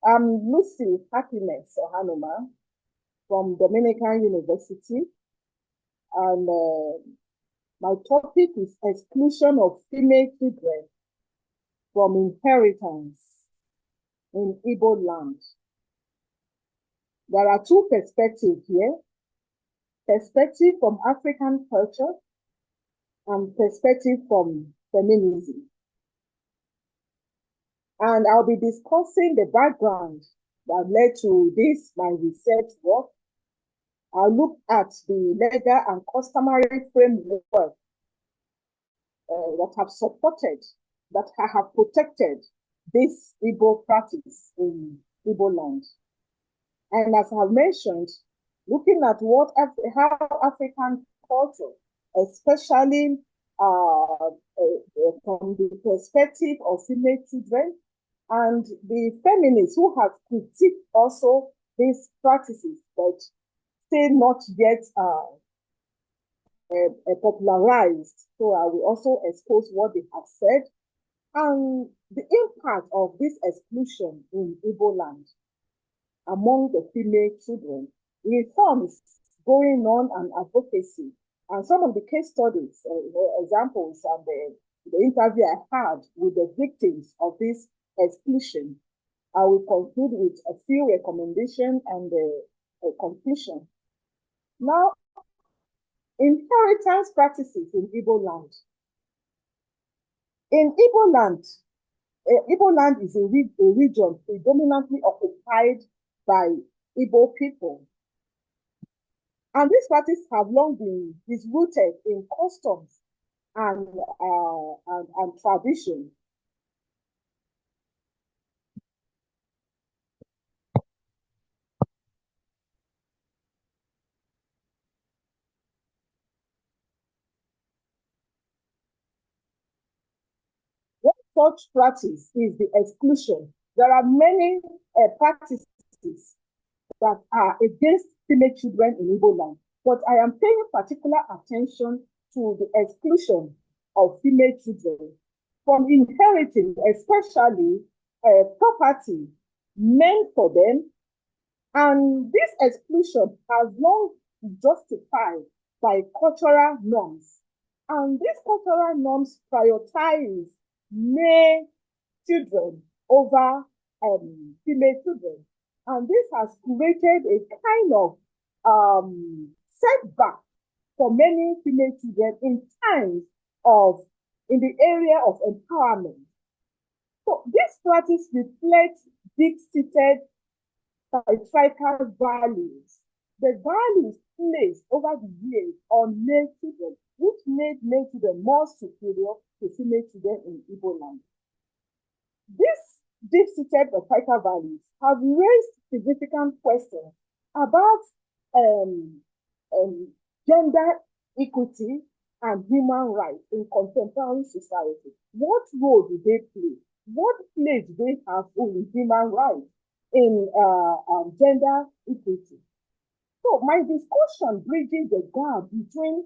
I'm Lucy Happiness Ohanuma from Dominican University, and my topic is exclusion of female children from inheritance in Igboland. There are two perspectives here: perspective from African culture and perspective from feminism. And I'll be discussing the background that led to this, my research work. I'll look at the legal and customary framework that have supported, that have protected this Igbo practice in Igboland. And as I've mentioned, looking at how African culture, especially from the perspective of female children, and the feminists who have critiqued also these practices, but still not yet popularized. So I will also expose what they have said and the impact of this exclusion in Igboland among the female children, reforms going on, and advocacy. And some of the case studies, examples, and the interview I had with the victims of this exclusion. I will conclude with a few recommendations and a conclusion. Now, inheritance practices in Igboland. In Igboland, Igboland is a region predominantly occupied by Igbo people. And these practices have long been rooted in customs and tradition. One such practice is the exclusion. There are many practices that are against female children in Igboland, but I am paying particular attention to the exclusion of female children from inheriting, especially property meant for them. And this exclusion has long been justified by cultural norms. And these cultural norms prioritize male children over female children. And this has created a kind of setback for many female children in the area of empowerment. So this practice reflects deep-seated patriarchal values, the values placed over the years on male children, which made male children more superior to female children in Igboland. These deep-seated patriarchal values have raised significant questions about gender equity and human rights in contemporary society. What role do they play? What place do they have in human rights, in gender equity? So my discussion bridges the gap between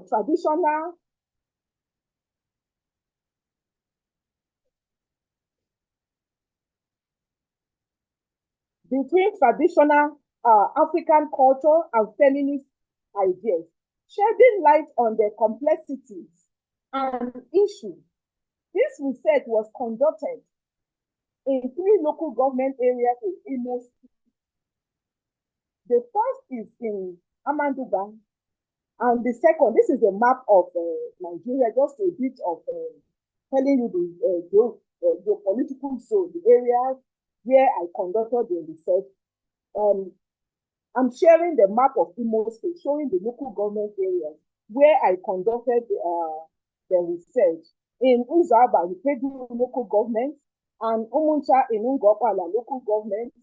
traditional African culture and feminist ideas, shedding light on the complexities and issues. This research was conducted in 3 local government areas in Imo State. The first is in Amanduba, and the second, this is a map of Nigeria, just a bit of telling you the geopolitical zone, the areas where I conducted the research. I'm sharing the map of Imo State, showing the local government areas where I conducted the research. In Uzaba, the Pedro local government, and Umuncha in Ungopala local government.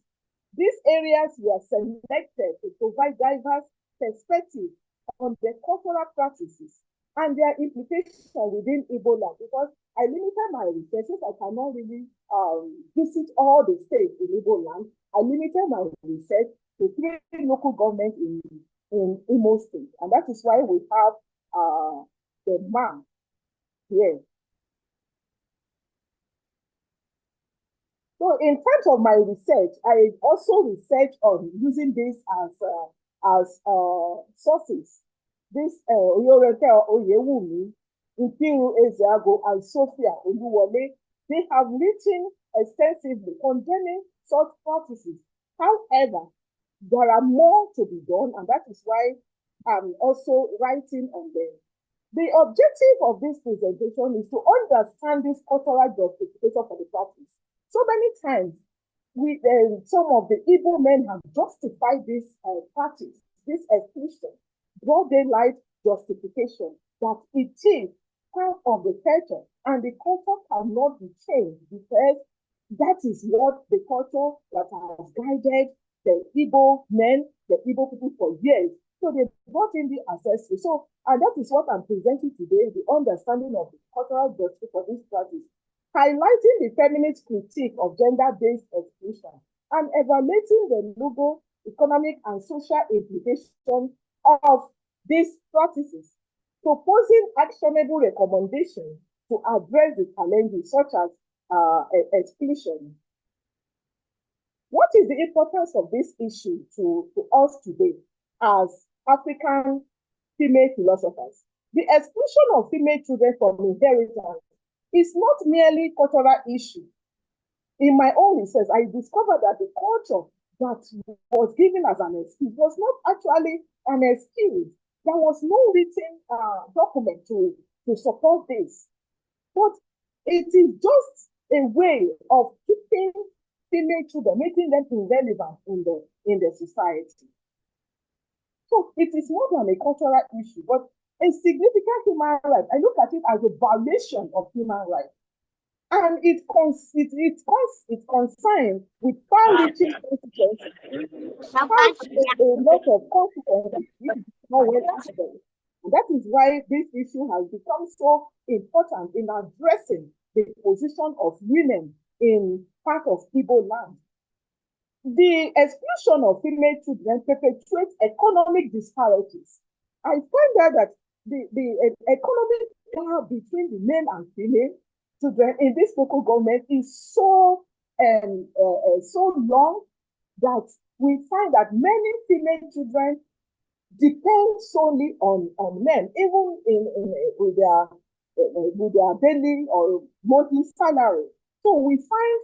These areas were selected to provide diverse perspectives on the cultural practices and their implications within Igboland, because I limited my research. I cannot really visit all the states in Igboland. I limited my research to 3 local governments in Imo State, and that is why we have the map here. So in terms of my research, I also research on using this as sources. This Oyorete Oyewumi, Nkiru Ezeago, and Sophia Oluwole, they have written extensively condemning such practices. However, there are more to be done, and that is why I'm also writing on them. The objective of this presentation is to understand this cultural justification for the practice. So many times, some of the Igbo men have justified this practice, this exclusion, broad daylight justification, that it is part of the culture, and the culture cannot be changed because that is what the culture that has guided the Igbo men, the Igbo people for years. So they brought in the accessory. So, and that is what I'm presenting today, the understanding of the cultural justice for this practice, highlighting the feminist critique of gender-based exclusion and evaluating the legal, economic, and social implications of these practices, proposing actionable recommendations to address the challenges such as exclusion. What is the importance of this issue to us today as African female philosophers? The exclusion of female children from inheritance is not merely cultural issue. In my own research, I discovered that the culture that was given as an excuse was not actually an excuse. There was no written document to support this. But it is just a way of keeping female children, making them irrelevant in the society. So it is more than a cultural issue, but a significant human right. I look at it as a violation of human rights. And it's concerned with far-reaching consequences. It has a lot of consequences if it's not well handled. And that is why this issue has become so important in addressing the position of women in part of Igbo land. The exclusion of female children perpetuates economic disparities. I find out that the economic gap between the male and female children in this local government is so long that we find that many female children depend solely on men, even with their daily or monthly salary. So we find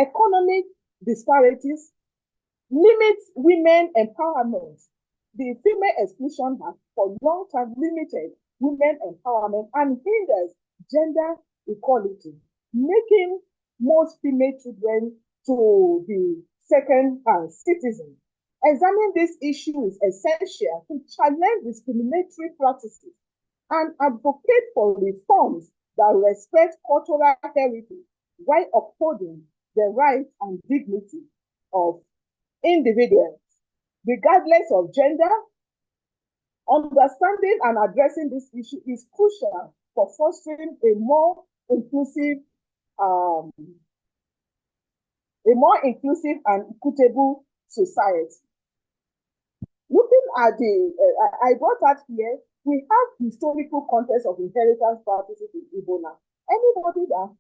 economic disparities limit women empowerment. The female exclusion has for long time limited women empowerment and hinders gender equality, making most female children to be second-hand citizens. Examining this issue is essential to challenge discriminatory practices and advocate for reforms that respect cultural heritage while upholding the rights and dignity of individuals, regardless of gender. Understanding and addressing this issue is crucial for fostering a more inclusive and equitable society. Looking at I brought out here, we have historical context of inheritance practices in Igboland. Anybody that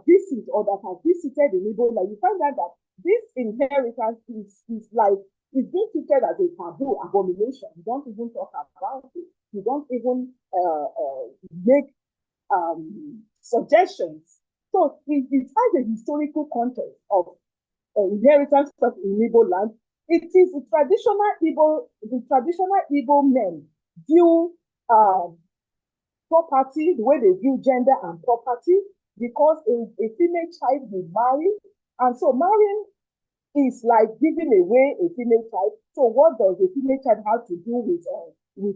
visits or that has visited in Igboland, you find out that this inheritance is being treated as a taboo abomination. You don't even talk about it. You don't even make suggestions. So it has a historical context of inheritance stuff in Igbo land. It is the traditional Igbo men view property, the way they view gender and property, because a female child will marry, and so marrying is like giving away a female child. So what does a female child have to do with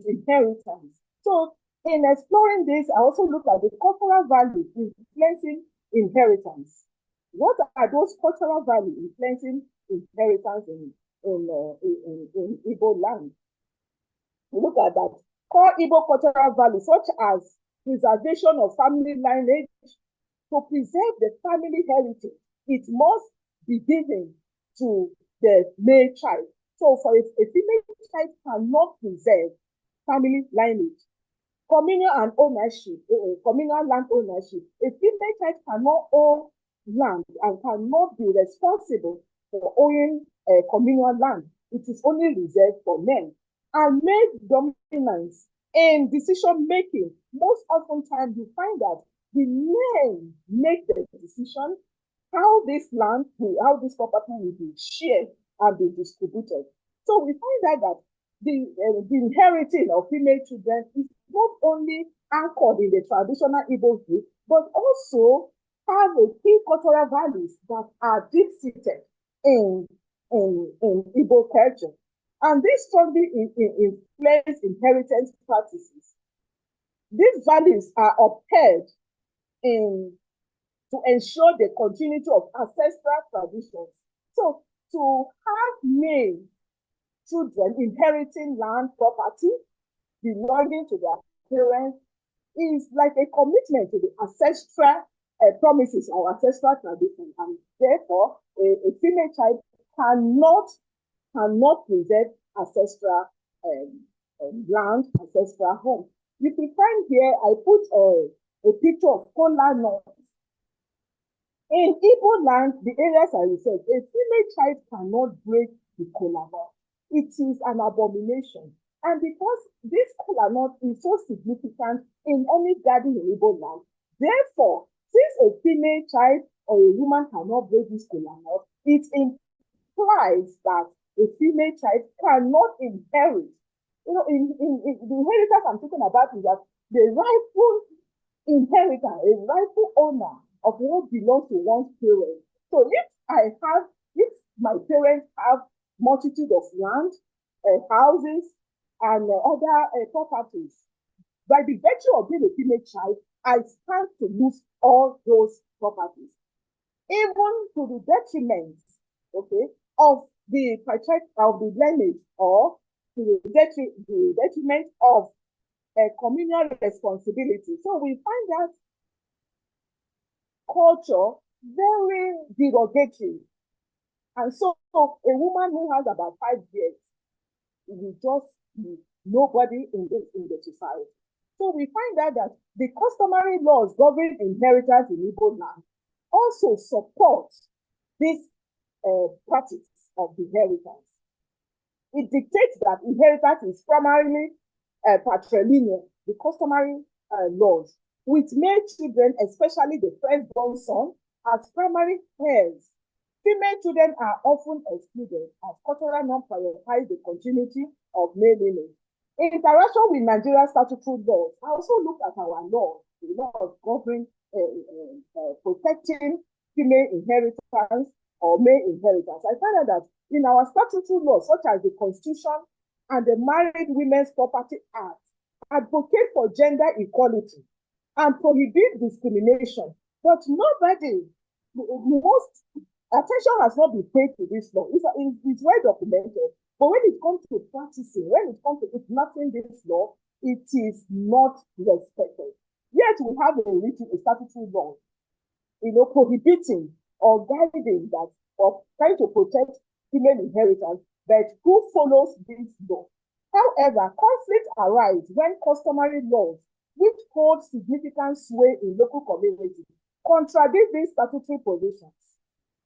inheritance? So in exploring this, I also look at the cultural values influencing inheritance. What are those cultural values influencing inheritance in Igbo land? We look at that. Core Igbo cultural values such as preservation of family lineage. To preserve the family heritage, it must be given to the male child. So for a female child cannot preserve family lineage. Communal and ownership, communal land ownership. A female child cannot own land and cannot be responsible for owning communal land. It is only reserved for men. And male dominance in decision making, most often times you find that the men make the decision how this land, how this property will be shared and be distributed. So we find out that the inheriting of female children is not only anchored in the traditional Igbo view, but also have a key cultural values that are deep-seated in Igbo culture. And this strongly influence inheritance practices. These values are upheld to ensure the continuity of ancestral traditions. So to have male children inheriting land property belonging to their parents is like a commitment to the ancestral promises or ancestral tradition, and therefore a female child cannot preserve ancestral land, ancestral home. You can find here, I put a picture of kola nuts. In Igbo land, the areas I researched, a female child cannot break the kola nut. It is an abomination. And because this kola nut is so significant in any garden in Igbo land, therefore, since a female child or a woman cannot break this kola nut, it implies that a female child cannot inherit. You know, in the inheritance I'm talking about is that the rightful inheritor, a rightful owner of what belongs to one's parents. So if my parents have multitude of land, houses, and other properties, by the virtue of being a female child, I stand to lose all those properties, even to the detriment, okay, of the lineage, or to the detriment of communal responsibility. So we find that culture very derogatory. And so a woman who has about 5 years will just be nobody in the society. So we find out that the customary laws governing inheritance in Igbo land also support this practice of inheritance. It dictates that inheritance is primarily patrilineal, the customary laws, with male children, especially the firstborn son, as primary heirs. Female children are often excluded as cultural norms prioritize the continuity of male lineage. In interaction with Nigerian statutory laws, I also look at our laws, the laws governing protecting female inheritance or male inheritance. I find out that in our statutory laws, such as the Constitution and the Married Women's Property Act, advocate for gender equality and prohibit discrimination. But most attention has not been paid to this law. It's well documented. But when it comes to practicing, when it comes to implementing this law, it is not respected. Yet we have a statutory law, prohibiting or guiding that, or trying to protect female inheritance, but who follows this law? However, conflicts arise when customary laws, which hold significant sway in local communities, contradict these statutory provisions.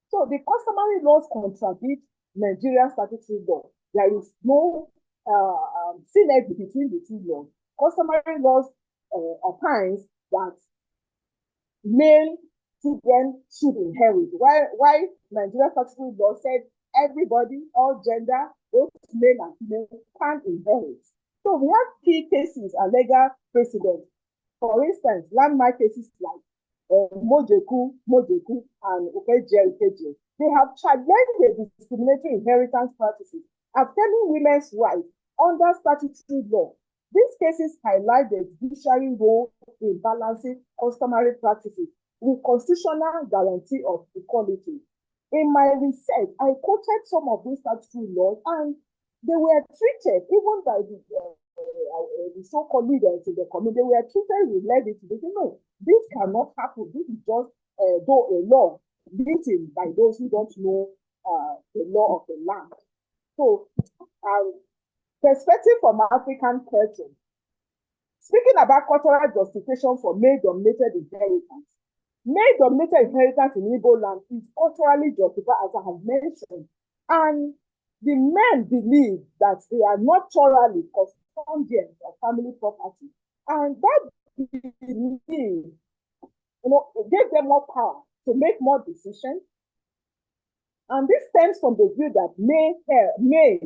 So the customary laws contradict Nigerian statutory law. There is no synergy between the two laws. Customary laws opines that male children should inherit, while Nigerian statutory law said everybody, all gender, both male and female, can inherit. So we have key cases and legal precedents. For instance, landmark cases like Mojeku, and Ukeje. They have challenged the discriminatory inheritance practices, affirming women's rights under statutory law. These cases highlight the judiciary role in balancing customary practices with constitutional guarantee of equality. In my research, I quoted some of these statutory laws, and they were treated, even by the so-called leaders in the community, they were treated with levity. They said, no, this cannot happen. This is just a law written by those who don't know the law of the land. So, perspective from African culture. Speaking about cultural justification for male-dominated inheritance, Male-dominated inheritance in Igboland is culturally justified, as I have mentioned, and the men believe that they are naturally custodians of family property, and that belief, gave them more power to make more decisions. And this stems from the view that may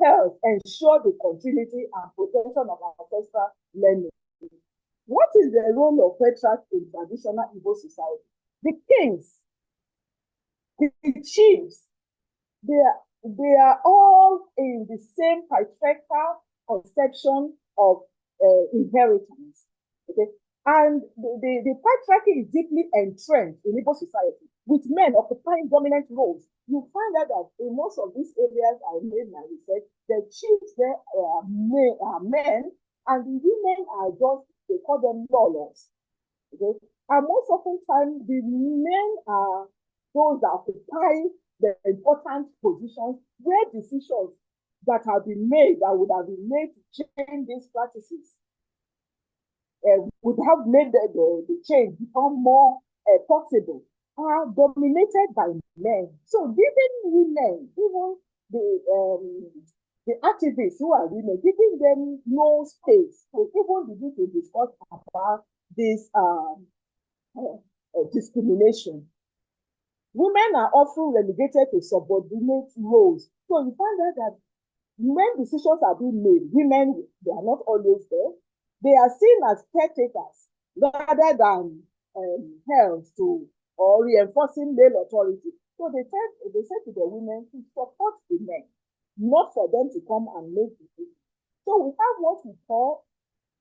health ensure the continuity and protection of ancestral learning. What is the role of patriarchs in traditional Igbo society? The kings, the chiefs, they are all in the same patriarchal conception of inheritance. Okay, and the patriarchy is deeply entrenched in Igbo society, with men occupying dominant roles. You find out that in most of these areas I made my research, the chiefs there are men, and the women are just, they call them lawless. Okay? And most often time, the men are those that occupy the important positions where decisions that have been made, that would have been made to change these practices, would have made the change become more possible, are dominated by men. So giving women, even the activists who are women, giving them no space to even begin to discuss about this discrimination. Women are often relegated to subordinate roles. So you find out that when decisions are being made, women, they are not always there. They are seen as caretakers rather than helps to or reinforcing male authority. So they said to the women to support the men, not for them to come and make decisions. So we have what we call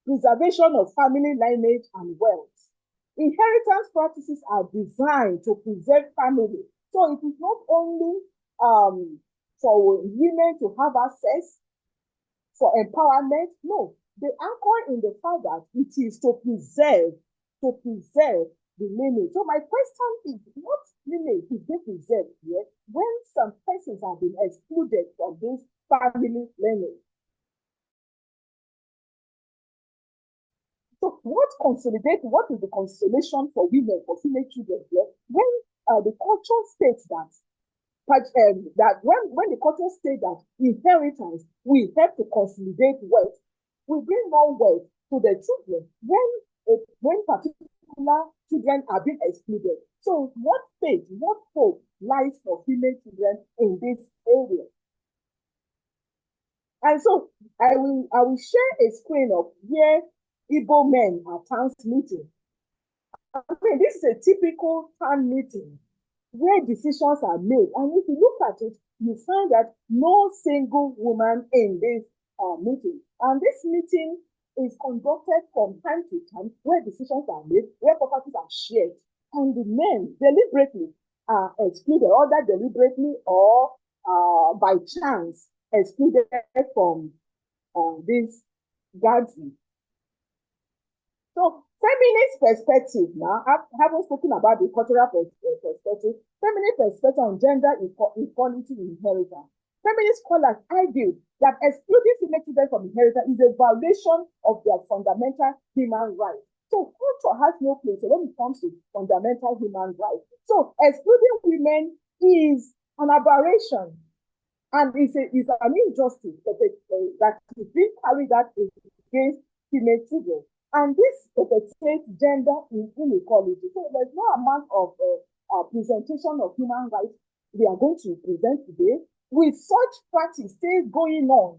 preservation of family lineage and wealth. Inheritance practices are designed to preserve family. So it is not only for women to have access for empowerment. No, they anchor in the fact that it is to preserve the lineage. So my question is, what lineage is they preserve here when some persons have been excluded from this family lineage? So what is the consolation for women, for female children here, when the culture states that when the culture states that inheritance will help to consolidate wealth, we bring more wealth to the children when particular children are being excluded. So what faith, what hope lies for female children in this area? And so I will share a screen of where Igbo men are town meeting. I mean, this is a typical town meeting where decisions are made. And if you look at it, you find that no single woman in this meeting. And this meeting is conducted from time to time where decisions are made, where properties are shared. And the men deliberately are excluded, either deliberately or by chance excluded from this gathering. So feminist perspective now, having spoken about the cultural perspective, feminist perspective on gender equality in inheritance. Feminist scholars argue that excluding female children from inheritance is a violation of their fundamental human rights. So culture has no place when it comes to fundamental human rights. So excluding women is an aberration, and it's an injustice that is being carried out against female children. And this perpetuates gender inequality. So there's no amount of presentation of human rights we are going to present today with such practice still going on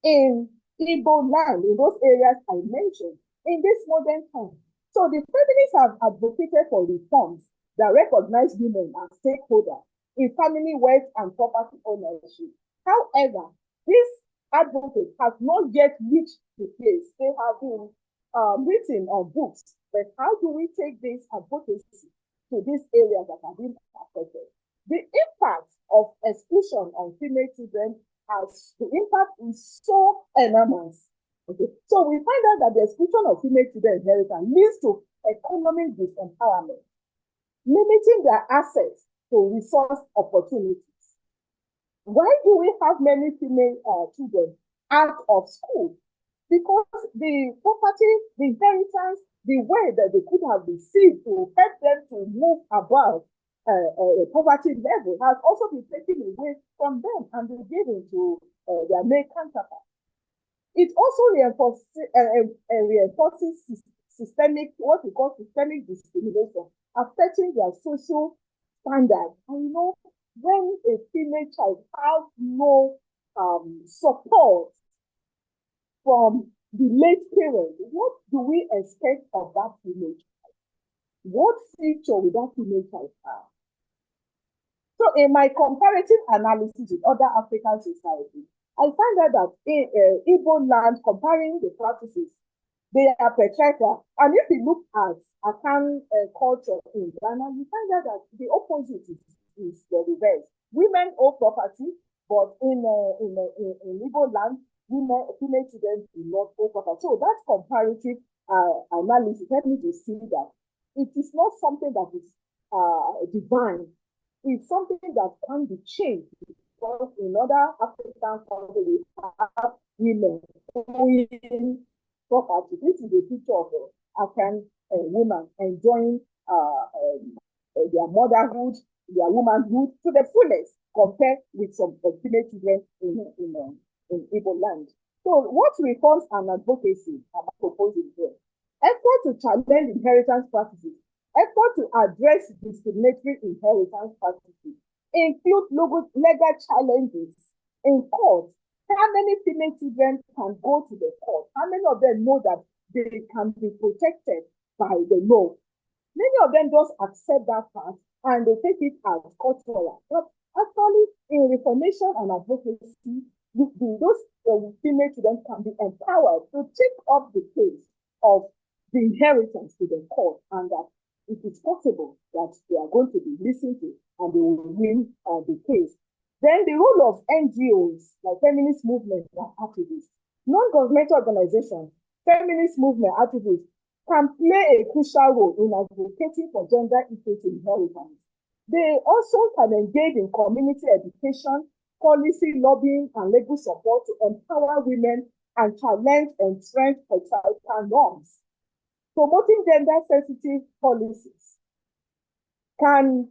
in Igboland, in those areas I mentioned, in this modern time. So the feminists have advocated for reforms that recognize women as stakeholders in family wealth and property ownership. However, these advocates have not yet reached the place. They have been written on books, but how do we take this advocacy to these areas that have been affected? The impact of exclusion on female children the impact is so enormous. Okay, so we find out that the exclusion of female children inheritance leads to economic disempowerment, limiting their access to resource opportunities. Why do we have many female children out of school? Because the property, the inheritance the way that they could have received to help them to move above a poverty level has also been taken away from them and been given to their male counterparts. It also reinforces systemic, what we call systemic discrimination, affecting their social standards. And when a female child has no support from the late parent, what do we expect of that female child? What future will that female child have? So in my comparative analysis with other African societies, I find out that in Igboland, comparing the practices, they are patriarchal. And if you look at Akan culture in Ghana, you find out that the opposite is the reverse. Women own property, but in Igboland, female children do not own property. So that comparative analysis helped me to see that it is not something that is divine. It's something that can be changed, because in other African countries, we have women owning property. This is a picture of African women enjoying their motherhood, their womanhood to the fullest, compared with some female children in Igboland. So, what reforms and advocacy am I proposing here? Effort to challenge inheritance practices. Effort to address discriminatory inheritance practices include legal challenges in court. How many female children can go to the court? How many of them know that they can be protected by the law? Many of them just accept that fact and they take it as cultural. But actually, in reformation and advocacy, those female children can be empowered to take up the case of the inheritance to the court, and that it is possible that they are going to be listened to and they will win the case. Then the role of NGOs, like feminist movement and activists, non-governmental organizations, feminist movement activists can play a crucial role in advocating for gender equity inheritance. They also can engage in community education, policy lobbying, and legal support to empower women and challenge entrenched patriarchal norms. Promoting gender-sensitive policies can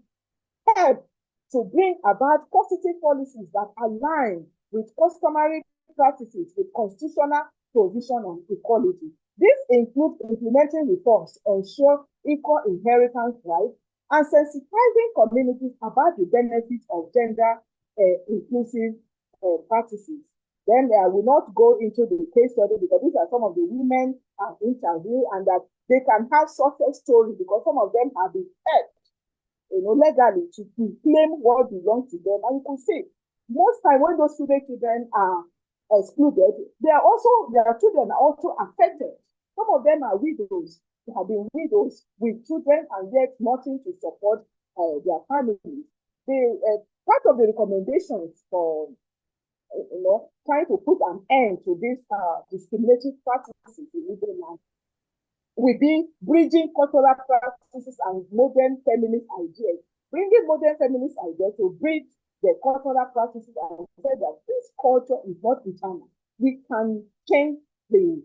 help to bring about positive policies that align with customary practices with constitutional provision and equality. This includes implementing reforms to ensure equal inheritance rights and sensitizing communities about the benefits of gender-inclusive practices. Then I will not go into the case study because these are some of the women I've interviewed, and that they can have success stories because some of them have been helped, legally to claim what belongs to them. And you can see, most time when those children are excluded, their children are also affected. Some of them are widows. They have been widows with children and yet nothing to support their families. Part of the recommendations for trying to put an end to these discriminatory practices in Igboland will be bridging cultural practices and modern feminist ideas. Bringing modern feminist ideas to bridge the cultural practices and say that this culture is not eternal. We can change the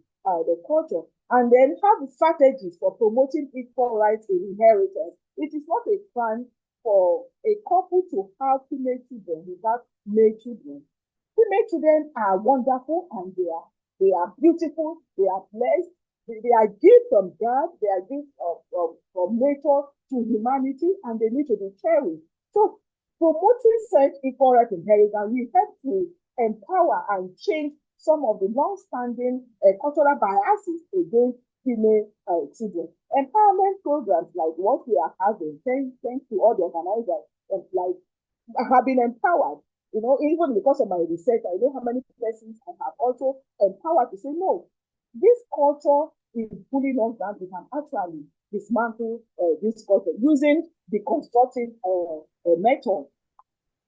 culture and then have strategies for promoting equal rights in inheritance. It is not a crime for a couple to have female children without male children. Female children are wonderful and they are beautiful, they are blessed, they are gifts from God, they are gifts from nature to humanity, and they need to be cherished. So promoting such equal right inheritance, we have to empower and change some of the long-standing cultural biases against female children. Empowerment programs like what we are having, thanks to all the organizers, have been empowered. Even because of my research, I know how many persons I have also empowered to say, no, this culture is pulling us down. We can actually dismantle this culture using the constructive method.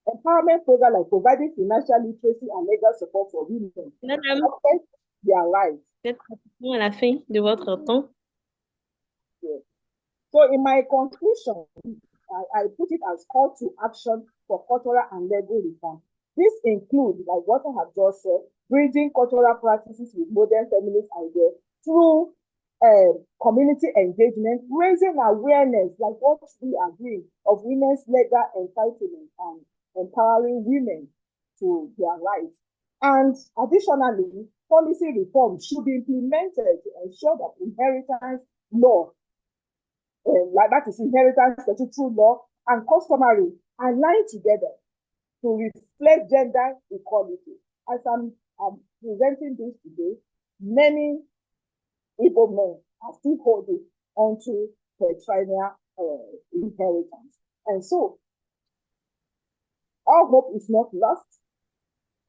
Empowerment program like providing financial literacy and legal support for women. Their rights. À la fin de votre temps. Yes. So in my conclusion, I put it as call to action for cultural and legal reform. This includes, like what I have just said, bridging cultural practices with modern feminist ideas through community engagement, raising awareness, like what we agree, of women's legal entitlement and empowering women to their rights. And additionally, policy reform should be implemented to ensure that inheritance law, like that is inheritance statutory law and customary, align together to reflect gender equality. As I'm presenting this today, many Igbo men are still holding onto patrimonial inheritance. And so, all hope is not lost.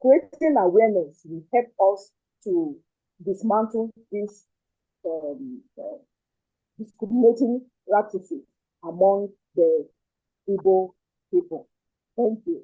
Creating awareness will help us to dismantle these discriminating practices among the Igbo people. Thank you.